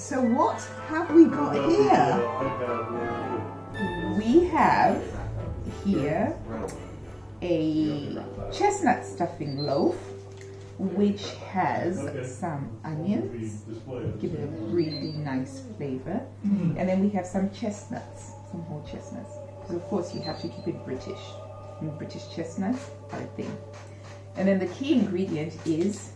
So what have we got here? We have here a chestnut stuffing loaf, which has some onions, give it a really nice flavor. And then we have some chestnuts, some whole chestnuts. Because of course you have to keep it British. And British chestnuts are a thing. And then the key ingredient is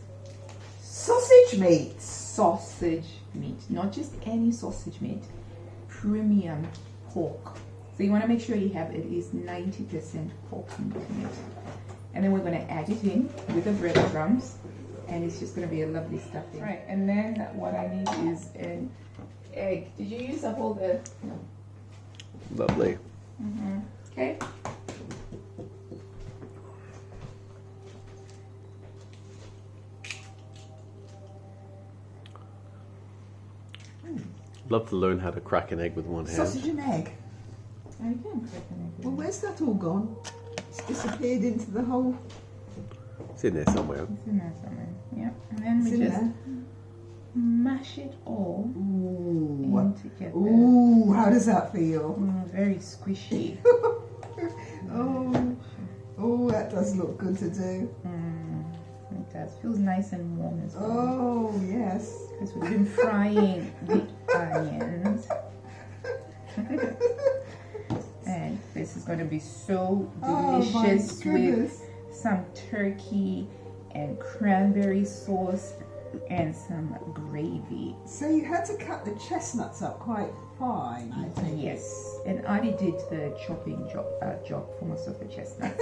Sausage meat. sausage meat. Not just any sausage meat, premium pork. So you want to make sure you have at least 90% pork meat in it. And then we're going to add it in with the breadcrumbs, and it's just going to be a lovely stuffing. Right, and then what I need is an egg. Did you use up all the... No. Lovely. Okay. Love to learn how to crack an egg with one hand. Sausage and egg. I can crack an egg. Well, where's that all gone? It's disappeared into the whole... It's in there somewhere. It's in there somewhere. Yeah. And then It's we in just there. mash it all Ooh. in together. Ooh, how does that feel? Very squishy. Oh, that does look good to do. It does. Feels nice and warm as well. Oh, yes. Because we've been frying the onions. And this is going to be so delicious with some turkey and cranberry sauce and some gravy. So you had to cut the chestnuts up quite fine, I think. Yes, and Ali did the chopping job for most of the chestnuts.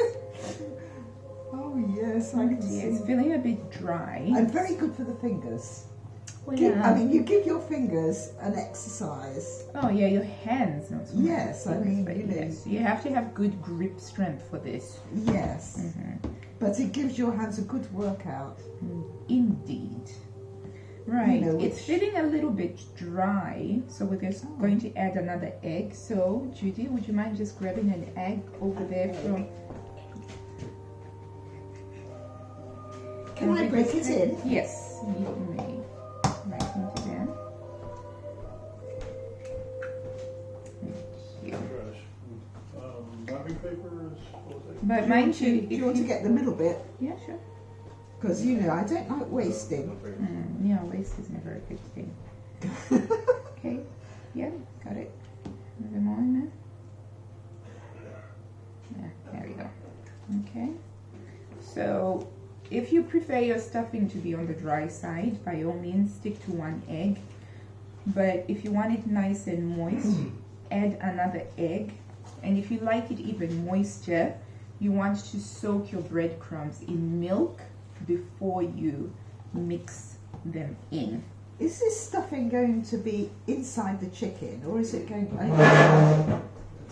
Oh, yes, I can see. It's feeling a bit dry. And very good for the fingers. Well, I mean, you give your fingers an exercise. Oh yeah, your hands. Not so much Yes, I fingers, mean, but you know. yes, you have to have good grip strength for this. Yes. But it gives your hands a good workout. Indeed. Right, You know, it's which- feeling a little bit dry, so we're just going to add another egg. So, Judy, would you mind just grabbing an egg over there from... Can I break it in? Yes, you may. Right into there. Thank you. Wrapping paper is... But mind you, Do you want to get the middle bit? Yeah, sure. Because, you know, I don't like wasting. Yeah, waste isn't a very good thing. Okay, yeah, got it. A little more in there. Yeah, there we go. Okay, so if you prefer your stuffing to be on the dry side, by all means stick to one egg. But if you want it nice and moist, add another egg. And if you like it even moister, you want to soak your breadcrumbs in milk before you mix them in. Is this stuffing going to be inside the chicken, or is it going to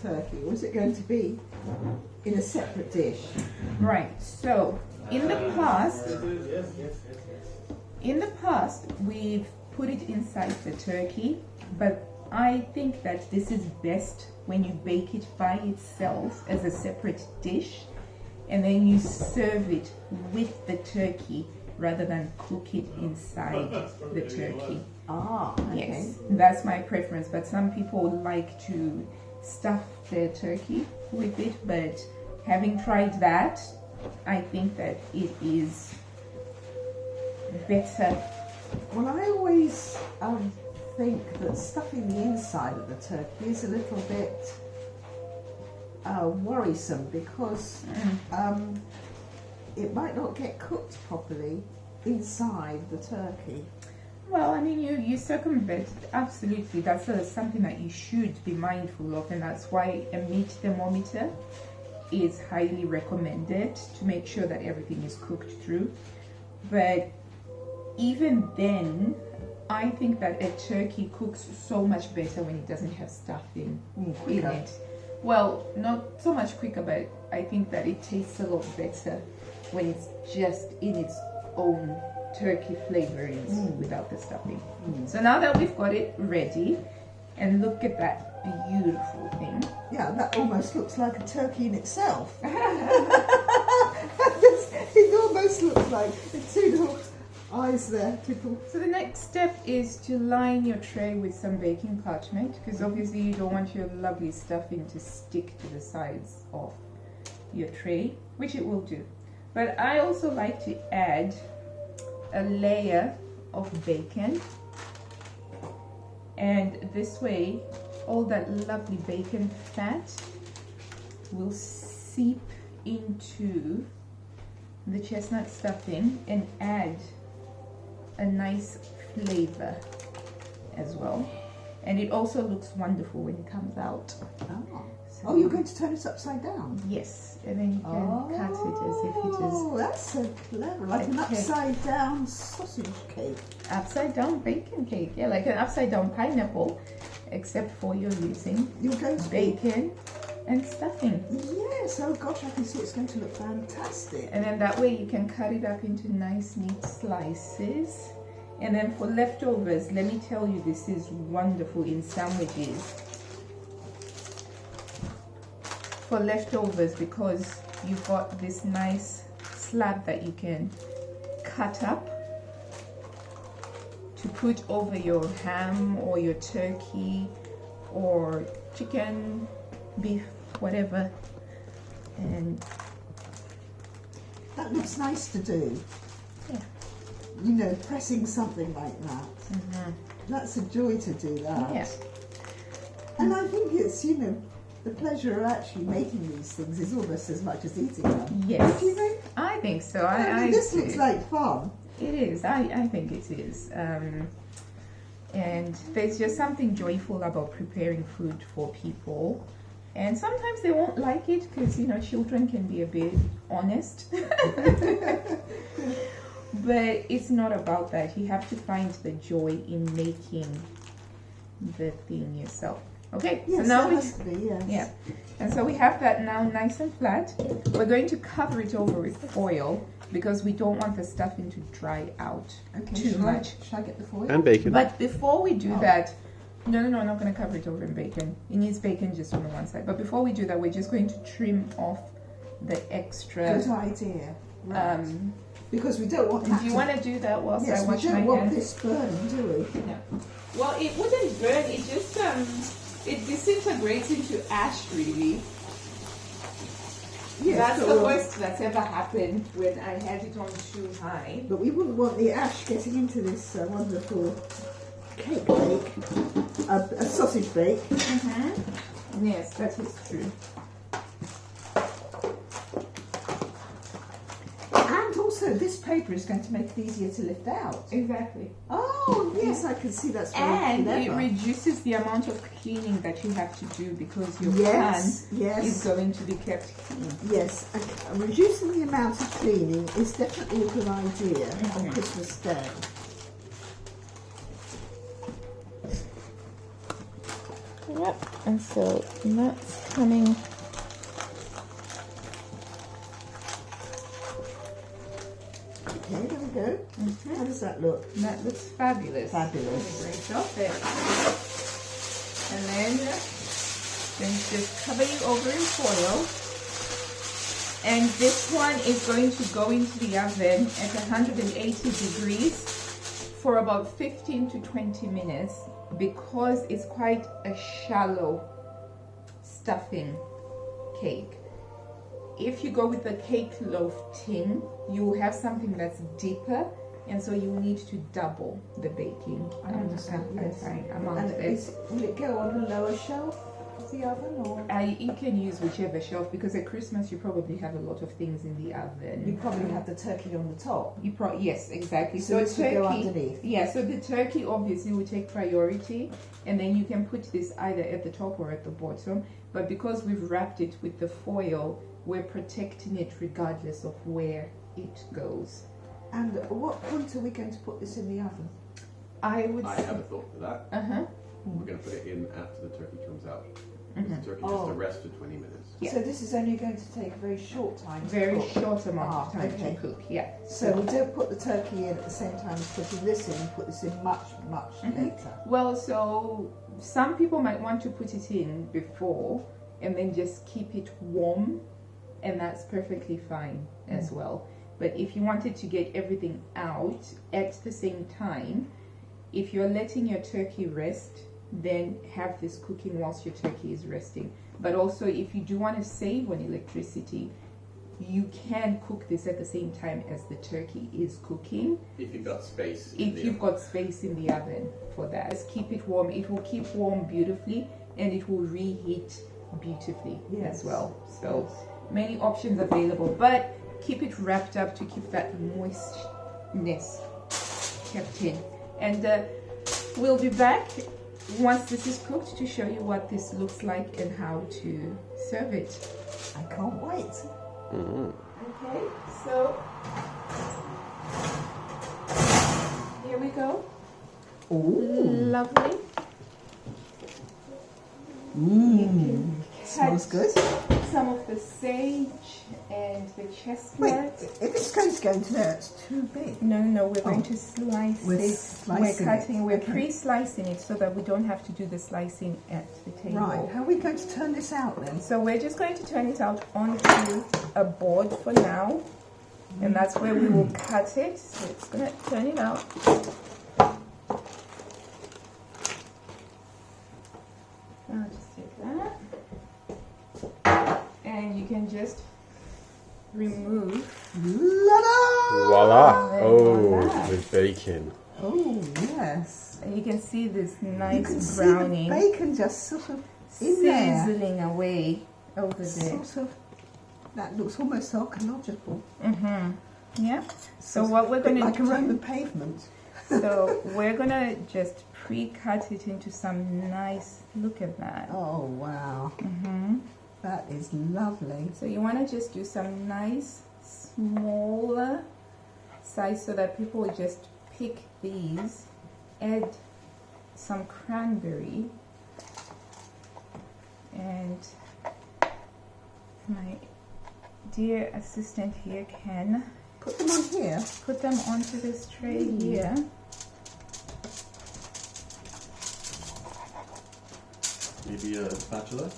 turkey, or is it going to be in a separate dish? Right, so in the past we've put it inside the turkey, but I think that this is best when you bake it by itself as a separate dish, and then you serve it with the turkey rather than cook it inside the turkey. Ah, okay. Yes, that's my preference, but some people like to stuff their turkey with it, but having tried that, I think that it is better. Well, I always think that stuffing the inside of the turkey is a little bit worrisome, because it might not get cooked properly inside the turkey. Well, I mean, you circumvent, absolutely, that's something that you should be mindful of, and that's why a meat thermometer is highly recommended to make sure that everything is cooked through. But even then, I think that a turkey cooks so much better when it doesn't have stuffing in it. Well, not so much quicker, but I think that it tastes a lot better when it's just in its own turkey flavorings without the stuffing. So now that we've got it ready, and look at that beautiful thing. Yeah, that almost looks like a turkey in itself. It almost looks like two little eyes there, Tickle. So the next step is to line your tray with some baking parchment, because obviously you don't want your lovely stuffing to stick to the sides of your tray, which it will do. But I also like to add a layer of bacon, and this way all that lovely bacon fat will seep into the chestnut stuffing and add a nice flavor as well, and it also looks wonderful when it comes out. Oh, you're going to turn it upside down? Yes, and then you can cut it as if it is. Oh, that's so clever, like an Okay. upside down sausage cake. Upside down bacon cake, yeah, like an upside down pineapple, except for you're using You're going to bacon and stuffing. Yes, oh gosh, I can see it's going to look fantastic. And then that way you can cut it up into nice neat slices. And then for leftovers, let me tell you, this is wonderful in sandwiches. For leftovers, because you've got this nice slab that you can cut up to put over your ham or your turkey or chicken, beef, whatever. And That looks nice to do. yeah. You know, pressing something like that. That's a joy to do that. Yeah. And I think it's, you know, the pleasure of actually making these things is almost as much as eating them. Yes. Do you think? I think so. I mean, this looks like fun. It is. I think it is. And there's just something joyful about preparing food for people. And sometimes they won't like it because, you know, children can be a bit honest. But it's not about that. You have to find the joy in making the thing yourself. Okay, Yes, so now that has to be, yes. yeah, and so we have that now nice and flat. We're going to cover it over with foil because we don't want the stuffing to dry out too much. Should I get the foil? And bacon. But before we do that, no, I'm not going to cover it over in bacon. It needs bacon just on the one side. But before we do that, we're just going to trim off the extra. Good idea. Right. Because we don't want that do you to- want to do that whilst Yes, I we wash my don't want hands? this burning, do we? No. Well, it wouldn't burn. It just it disintegrates into ash, really. Yes, That's so, the worst that's ever happened when I had it on too high. But we wouldn't want the ash getting into this wonderful cake bake, a sausage bake. Yes, that is true. And also, this paper is going to make it easier to lift out. Exactly. Oh, yes, I can see that's very And clever. it reduces the amount of cleaning that you have to do because your Yes, pan yes. is going to be kept clean. Yes, and reducing the amount of cleaning is definitely a good idea on Christmas Day. Yep, and so that's coming. Okay, there we go. How does that look? That looks fabulous. Fabulous. Great job there. And then just cover you over in foil. And this one is going to go into the oven at 180 degrees for about 15 to 20 minutes because it's quite a shallow stuffing cake. If you go with the cake loaf tin, you will have something that's deeper, and so you need to double the baking. I understand, yes. Amount And there. will it go on the lower shelf of the oven, or You can use whichever shelf because at Christmas you probably have a lot of things in the oven. you probably have the turkey on the top? Yes, exactly. So this will turkey, go underneath. Yeah, so the turkey obviously will take priority, and then you can put this either at the top or at the bottom. But because we've wrapped it with the foil, we're protecting it regardless of where it goes. And at what point are we going to put this in the oven? I would I say, have a thought for that. We're going to put it in after the turkey comes out. The turkey has to rest for 20 minutes. Yeah. So this is only going to take a very short time. to very cook. short amount of time okay. to cook. Yeah. So we don't put the turkey in at the same time as putting this in. We put this in much later. Well, so some people might want to put it in before and then just keep it warm, and that's perfectly fine as well. But if you wanted to get everything out at the same time, if you're letting your turkey rest, then have this cooking whilst your turkey is resting. But also, if you do want to save on electricity, you can cook this at the same time as the turkey is cooking. If you've got space. If you've got space in the oven for that. Just keep it warm. It will keep warm beautifully, and it will reheat beautifully as well. So many options available, but keep it wrapped up to keep that moistness kept in. And we'll be back once this is cooked to show you what this looks like and how to serve it. I can't wait. Okay, so here we go. Ooh. Lovely. Smells good. Some of the sage and the Wait, chestnut. if it's going to go into there, it's too big. No, we're going to slice We're it. slicing We're cutting, it. we're Okay. pre-slicing it so that we don't have to do the slicing at the table. Right, how are we going to turn this out then? So we're just going to turn it out onto a board for now, and that's where we will cut it. So it's going to turn it out. I'll just take that, and you can just remove. La-da! Voila! And Oh, voila. with bacon. Oh, yes. And you can see this You can nice see browning the bacon just sort of in there. sizzling away over there. Sort of, that looks almost archaeological. Yeah. So what we're going to Like a do, Roman pavement. so we're going to just pre-cut it into some nice, look at that. Oh, wow. That is lovely. So you want to just do some nice smaller size so that people will just pick these, add some cranberry, and my dear assistant here can Put them on here. put them onto this tray here. Maybe a spatula?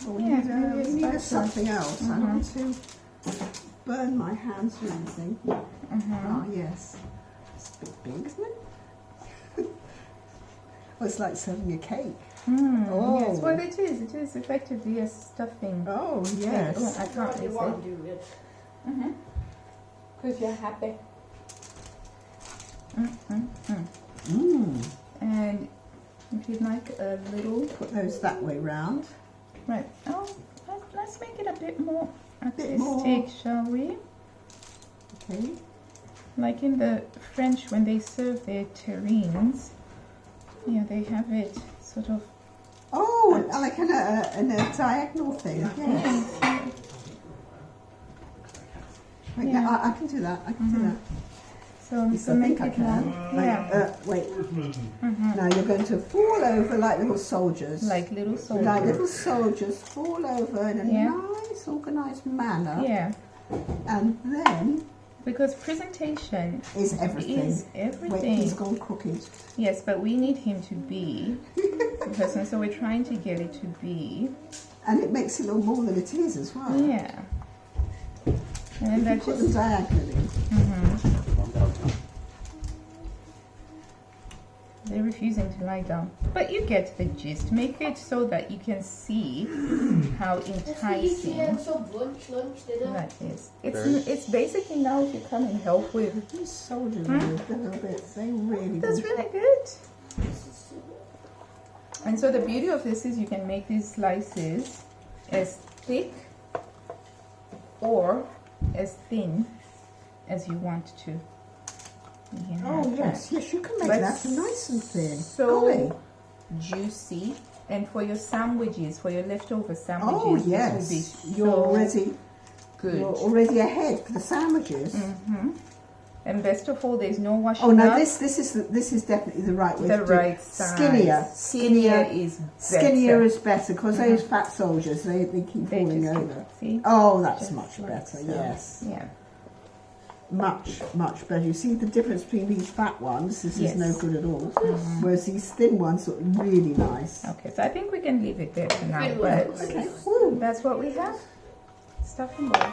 Well, Yeah, we maybe a need spatula. something else. I don't want to burn my hands or anything. Ah, yes. It's a bit big, isn't it? Oh, it's like serving a cake. Oh. Yes, well it is. It is effectively a stuffing. Oh, Oh, yes. I can't miss it. Because you're happy. And if you'd like a little, Put those that way round. right? Oh, let's make it a bit more bit more. artistic, shall we? Okay. Like in the French, when they serve their terrines, yeah, they have it sort of. Oh, like in a diagonal thing. Yes. Wait, Yeah. I can do that. I can do that. So, Yes, so I make think I it can. more. Like, Yeah, wait. Now you're going to fall over like little soldiers. like little soldiers. Like little soldiers fall over in a Yeah. nice, organised manner. Yeah, And then because presentation is everything. is Wait, everything. he's gone cooking. Yes, but we need him to be the person, so we're trying to get it to be. And it makes it look more than it is as well. Yeah. And then If you that put them just. diagonally. They're refusing to lie down. But you get the gist. Make it so that you can see how enticing that is. It's basically now if you come and help with. These soldiers a little bit, they really That's do. really good. And so the beauty of this is you can make these slices as thick or as thin as you want to. You can Oh, have yes, that. yes, you can make But that nice and thin. So Golly. juicy. And for your sandwiches, for your leftover sandwiches, Oh, this yes. will be You're so already good. You're already ahead for the sandwiches. And best of all, there's no washing Oh no, up. this is definitely the right way the to do right it. size. Skinnier is better. Skinnier is better because those fat soldiers they keep They falling just over. see? Oh, that's Just much like better. so. Yes, Yeah. much better. You see the difference between these fat ones. This Yes. is no good at all. Whereas these thin ones are really nice. Okay, so I think we can leave it there for now. But Okay. Woo. that's what we have. Stuffing bowl.